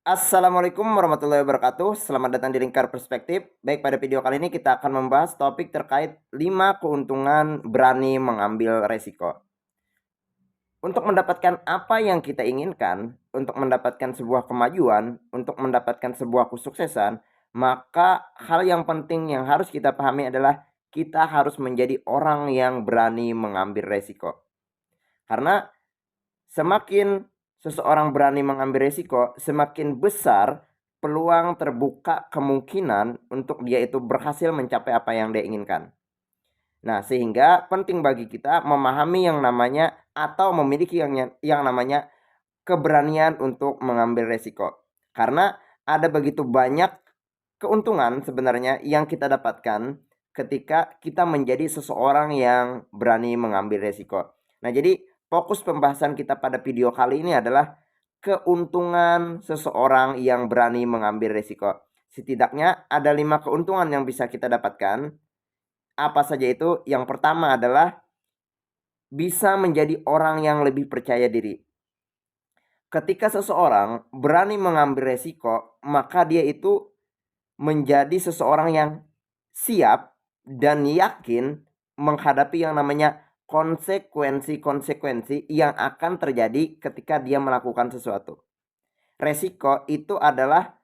Assalamualaikum warahmatullahi wabarakatuh. Selamat datang di Lingkar Perspektif. Baik, pada video kali ini kita akan membahas topik terkait 5 keuntungan berani mengambil resiko. Untuk mendapatkan apa yang kita inginkan, untuk mendapatkan sebuah kemajuan, untuk mendapatkan sebuah kesuksesan, maka hal yang penting yang harus kita pahami adalah kita harus menjadi orang yang berani mengambil resiko. Karena semakin seseorang berani mengambil resiko, semakin besar peluang terbuka kemungkinan untuk dia itu berhasil mencapai apa yang dia inginkan. Nah, sehingga penting bagi kita memahami yang namanya atau memiliki yang namanya keberanian untuk mengambil resiko. Karena ada begitu banyak keuntungan sebenarnya yang kita dapatkan ketika kita menjadi seseorang yang berani mengambil resiko. Nah, jadi fokus pembahasan kita pada video kali ini adalah keuntungan seseorang yang berani mengambil resiko. Setidaknya ada 5 keuntungan yang bisa kita dapatkan. Apa saja itu? Yang pertama adalah bisa menjadi orang yang lebih percaya diri. Ketika seseorang berani mengambil resiko, maka dia itu menjadi seseorang yang siap dan yakin menghadapi yang namanya konsekuensi-konsekuensi yang akan terjadi ketika dia melakukan sesuatu. Resiko itu adalah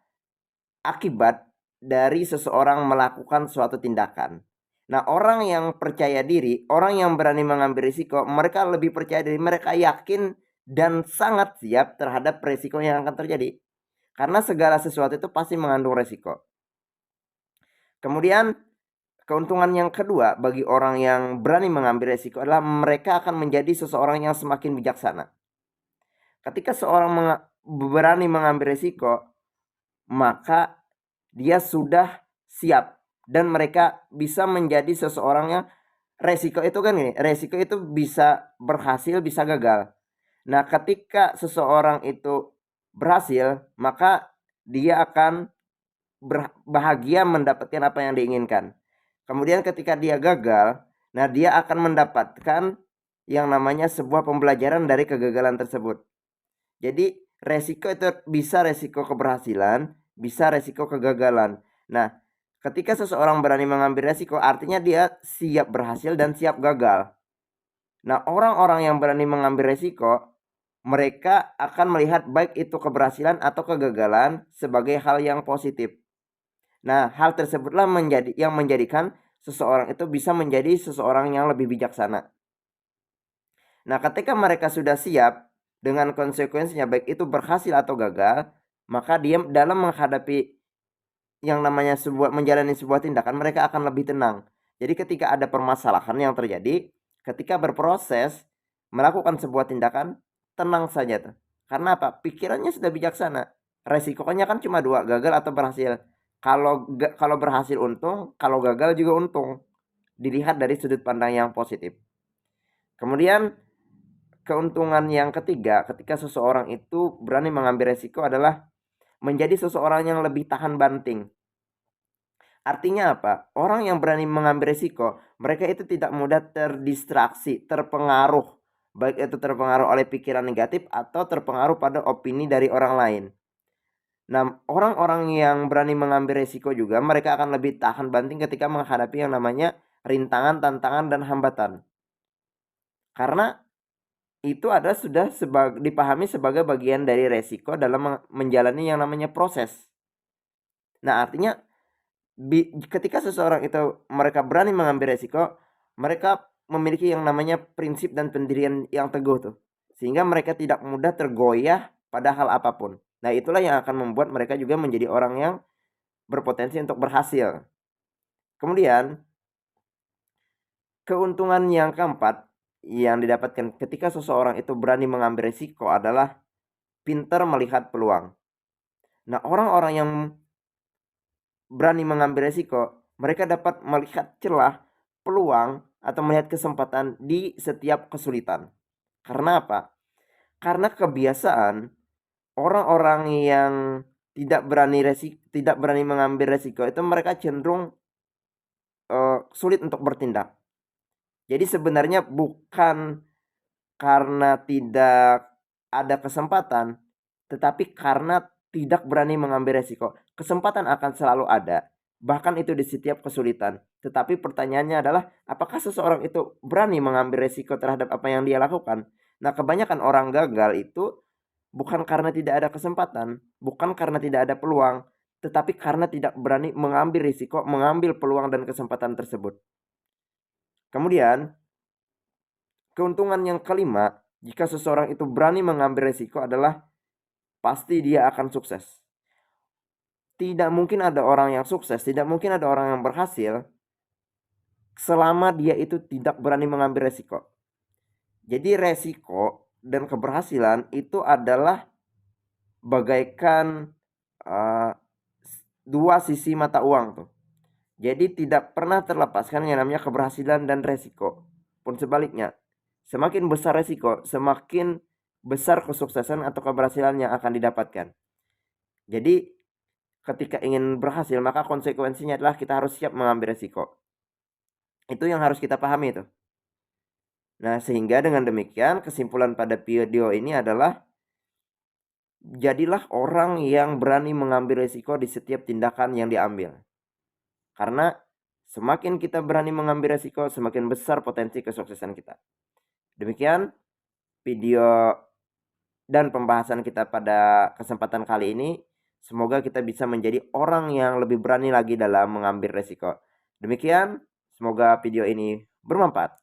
akibat dari seseorang melakukan suatu tindakan. Nah, orang yang percaya diri, orang yang berani mengambil risiko, mereka lebih percaya diri, mereka yakin dan sangat siap terhadap resiko yang akan terjadi. Karena segala sesuatu itu pasti mengandung resiko. Kemudian keuntungan yang kedua bagi orang yang berani mengambil resiko adalah mereka akan menjadi seseorang yang semakin bijaksana. Ketika seorang berani mengambil resiko, maka dia sudah siap dan mereka bisa menjadi seseorang yang resiko itu kan ini, resiko itu bisa berhasil, bisa gagal. Nah, ketika seseorang itu berhasil, maka dia akan bahagia mendapatkan apa yang diinginkan. Kemudian ketika dia gagal, nah dia akan mendapatkan yang namanya sebuah pembelajaran dari kegagalan tersebut. Jadi resiko itu bisa resiko keberhasilan, bisa resiko kegagalan. Nah, ketika seseorang berani mengambil resiko, artinya dia siap berhasil dan siap gagal. Nah, orang-orang yang berani mengambil resiko, mereka akan melihat baik itu keberhasilan atau kegagalan sebagai hal yang positif. Nah, hal tersebutlah yang menjadikan seseorang itu bisa menjadi seseorang yang lebih bijaksana. Nah, ketika mereka sudah siap dengan konsekuensinya, baik itu berhasil atau gagal, maka dia dalam menghadapi yang namanya menjalani sebuah tindakan, mereka akan lebih tenang. Jadi ketika ada permasalahan yang terjadi, ketika berproses melakukan sebuah tindakan, tenang saja tuh. Karena apa? Pikirannya sudah bijaksana. Resikonya kan cuma dua, gagal atau berhasil. Kalau berhasil untung, kalau gagal juga untung. Dilihat dari sudut pandang yang positif. Kemudian keuntungan yang ketiga ketika seseorang itu berani mengambil resiko adalah menjadi seseorang yang lebih tahan banting. Artinya apa? Orang yang berani mengambil resiko, mereka itu tidak mudah terdistraksi, terpengaruh. Baik itu terpengaruh oleh pikiran negatif atau terpengaruh pada opini dari orang lain. Nah, orang-orang yang berani mengambil resiko juga mereka akan lebih tahan banting ketika menghadapi yang namanya rintangan, tantangan, dan hambatan. Karena itu sudah dipahami sebagai bagian dari resiko dalam menjalani yang namanya proses. Nah, artinya ketika seseorang itu mereka berani mengambil resiko, mereka memiliki yang namanya prinsip dan pendirian yang teguh tuh. Sehingga mereka tidak mudah tergoyah pada hal apapun. Nah, itulah yang akan membuat mereka juga menjadi orang yang berpotensi untuk berhasil. Kemudian, keuntungan yang keempat yang didapatkan ketika seseorang itu berani mengambil resiko adalah pintar melihat peluang. Nah, orang-orang yang berani mengambil resiko, mereka dapat melihat celah, peluang, atau melihat kesempatan di setiap kesulitan. Karena apa? Karena kebiasaan orang-orang yang tidak berani mengambil resiko itu mereka cenderung sulit untuk bertindak. Jadi sebenarnya bukan karena tidak ada kesempatan, tetapi karena tidak berani mengambil resiko, kesempatan akan selalu ada, bahkan itu di setiap kesulitan. Tetapi pertanyaannya adalah, apakah seseorang itu berani mengambil resiko terhadap apa yang dia lakukan? Nah, kebanyakan orang gagal itu bukan karena tidak ada kesempatan, bukan karena tidak ada peluang, tetapi karena tidak berani mengambil risiko, mengambil peluang dan kesempatan tersebut. Kemudian, keuntungan yang kelima, jika seseorang itu berani mengambil risiko adalah pasti dia akan sukses. Tidak mungkin ada orang yang sukses, tidak mungkin ada orang yang berhasil selama dia itu tidak berani mengambil resiko. Jadi resiko dan keberhasilan itu adalah bagaikan dua sisi mata uang tuh. Jadi tidak pernah terlepaskan yang namanya keberhasilan dan resiko. Pun sebaliknya, semakin besar resiko, semakin besar kesuksesan atau keberhasilan yang akan didapatkan. Jadi ketika ingin berhasil, maka konsekuensinya adalah kita harus siap mengambil resiko. Itu yang harus kita pahami itu. Nah, sehingga dengan demikian kesimpulan pada video ini adalah jadilah orang yang berani mengambil resiko di setiap tindakan yang diambil. Karena semakin kita berani mengambil resiko, semakin besar potensi kesuksesan kita. Demikian video dan pembahasan kita pada kesempatan kali ini. Semoga kita bisa menjadi orang yang lebih berani lagi dalam mengambil resiko. Demikian, semoga video ini bermanfaat.